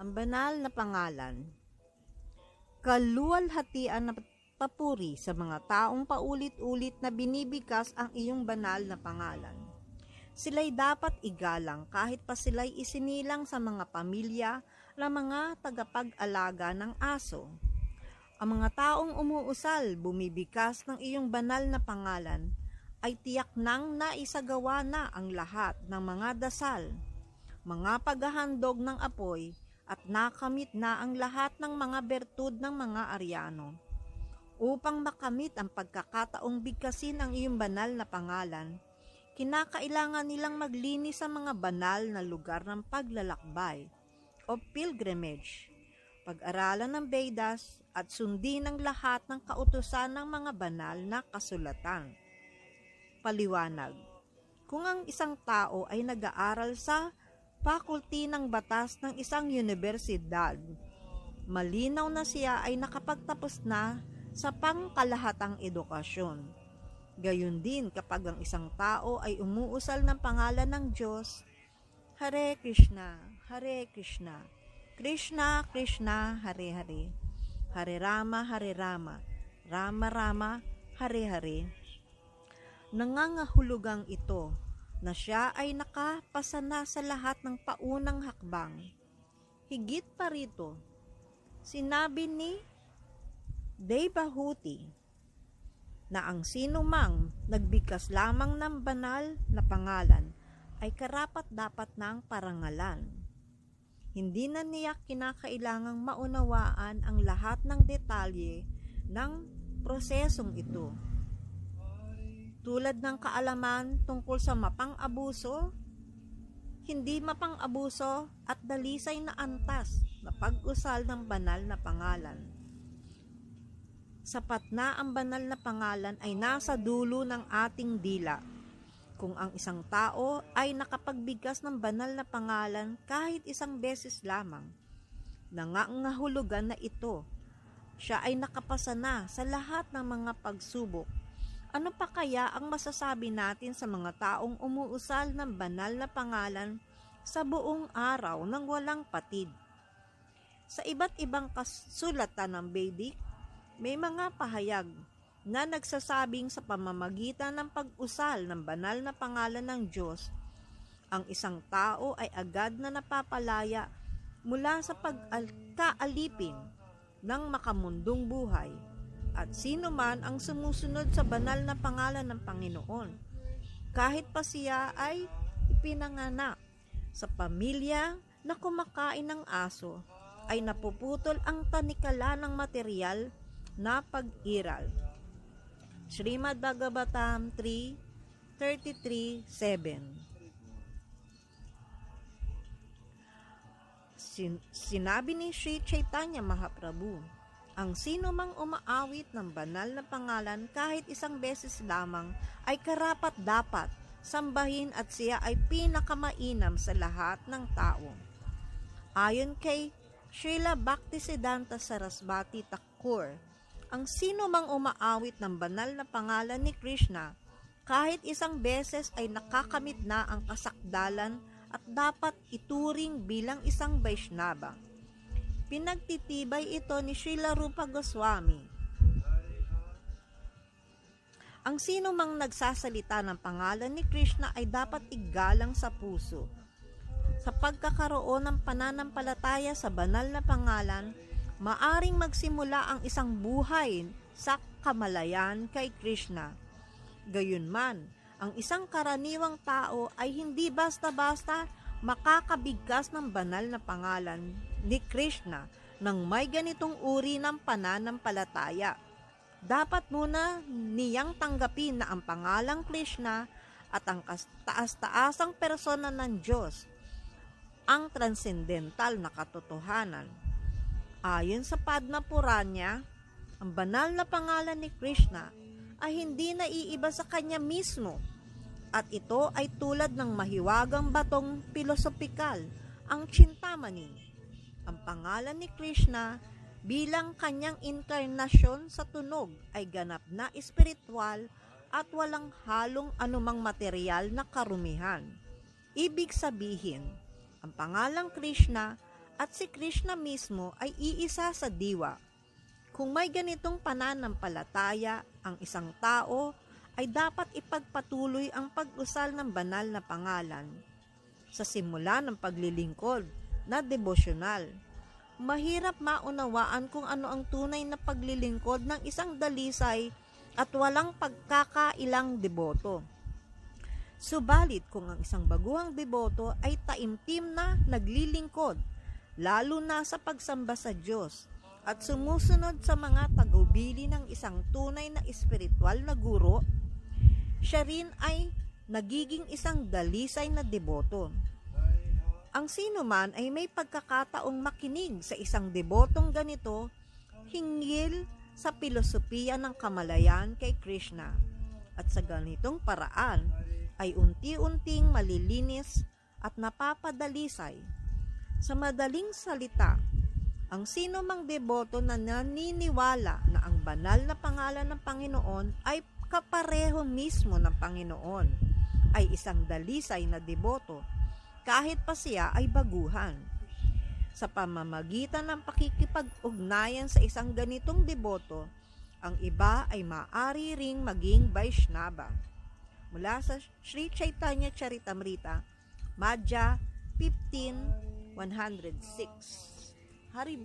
Ang banal na pangalan, kaluwalhatian na papuri sa mga taong paulit-ulit na binibigkas ang iyong banal na pangalan. Sila'y dapat igalang kahit pa sila'y isinilang sa mga pamilya na mga tagapag-alaga ng aso. Ang mga taong umuusal, bumibigkas ng iyong banal na pangalan, ay tiyak nang naisagawa na ang lahat ng mga dasal, mga paghahandog ng apoy, at nakamit na ang lahat ng mga bertud ng mga Aryano. Upang makamit ang pagkakataong bigkasin ang iyong banal na pangalan, kinakailangan nilang maglinis sa mga banal na lugar ng paglalakbay o pilgrimage, pag-aralan ng Vedas at sundin ang lahat ng kautusan ng mga banal na kasulatan. Paliwanag: kung ang isang tao ay nag-aaral sa faculty ng batas ng isang universidad, malinaw na siya ay nakapagtapos na sa pangkalahatang edukasyon. Gayon din kapag ang isang tao ay umuusal ng pangalan ng Diyos, Hare Krishna, Hare Krishna, Krishna Krishna, Hare Hare, Hare Rama, Hare Rama, Rama Rama, Hare Hare. Nangangahulugang ito na siya ay nakapasana sa lahat ng paunang hakbang. Higit pa rito, sinabi ni Devahuti na ang sino mang nagbigkas lamang ng banal na pangalan ay karapat-dapat ng parangalan. Hindi na niya kinakailangang maunawaan ang lahat ng detalye ng prosesong ito, tulad ng kaalaman tungkol sa mapang-abuso, hindi mapang-abuso at dalisay na antas na pag-usal ng banal na pangalan. Sapat na ang banal na pangalan ay nasa dulo ng ating dila. Kung ang isang tao ay nakapagbigkas ng banal na pangalan kahit isang beses lamang, nangangahulugan na ito, siya ay nakapasa na sa lahat ng mga pagsubok. Ano pa kaya ang masasabi natin sa mga taong umuusal ng banal na pangalan sa buong araw ng walang patid? Sa iba't ibang kasulatan ng Vedic, may mga pahayag na nagsasabing sa pamamagitan ng pag-usal ng banal na pangalan ng Diyos, ang isang tao ay agad na napapalaya mula sa pagkaalipin ng makamundong buhay. At sino man ang sumusunod sa banal na pangalan ng Panginoon, kahit pa siya ay ipinanganak sa pamilya na kumakain ng aso, ay napuputol ang tanikala ng material na pag-iral. Srimad Bhagavatam 3:33-7. Sinabi ni Sri Chaitanya Mahaprabhu, ang sino mang umaawit ng banal na pangalan kahit isang beses lamang ay karapat-dapat sambahin at siya ay pinakamainam sa lahat ng tao. Ayon kay Srila Bhaktisiddhanta Sarasvati Thakur, ang sino mang umaawit ng banal na pangalan ni Krishna kahit isang beses ay nakakamit na ang kasakdalan at dapat ituring bilang isang Vaishnava. Pinagtitibay ito ni Srila Rupa Goswami. Ang sino mang nagsasalita ng pangalan ni Krishna ay dapat igalang sa puso. Sa pagkakaroon ng pananampalataya sa banal na pangalan, maaring magsimula ang isang buhay sa kamalayan kay Krishna. Gayunman, ang isang karaniwang tao ay hindi basta-basta makakabigkas ng banal na pangalan ni Krishna nang may ganitong uri ng pananampalataya. Dapat muna niyang tanggapin na ang pangalang Krishna at ang taas-taasang persona ng Diyos, ang transcendental na katotohanan. Ayon sa Padma Purana, ang banal na pangalan ni Krishna ay hindi naiiba sa kanya mismo, at ito ay tulad ng mahiwagang batong pilosopikal, ang Chintamani. Ang pangalan ni Krishna bilang kanyang inkarnasyon sa tunog ay ganap na espiritual at walang halong anumang material na karumihan. Ibig sabihin, ang pangalang Krishna at si Krishna mismo ay iisa sa diwa. Kung may ganitong pananampalataya ang isang tao, ay dapat ipagpatuloy ang pag-usal ng banal na pangalan. Sa simula ng paglilingkod na devosyonal, mahirap maunawaan kung ano ang tunay na paglilingkod ng isang dalisay at walang pagkakailang deboto. Subalit kung ang isang baguhang deboto ay taimtim na naglilingkod, lalo na sa pagsamba sa Diyos, at sumusunod sa mga tagubilin ng isang tunay na espiritual na guro, siya rin ay nagiging isang dalisay na deboto. Ang sino man ay may pagkakataong makinig sa isang debotong ganito hinggil sa pilosopiya ng kamalayan kay Krishna, at sa ganitong paraan ay unti-unting malilinis at napapadalisay. Sa madaling salita, ang sino mang deboto na naniniwala na ang banal na pangalan ng Panginoon ay kapareho mismo ng Panginoon, ay isang dalisay na deboto, kahit pa siya ay baguhan. Sa pamamagitan ng pakikipag-ugnayan sa isang ganitong deboto, ang iba ay maaari ring maging Vaishnava. Mula sa Sri Chaitanya Charitamrita, Madhya 15:106. Haribol.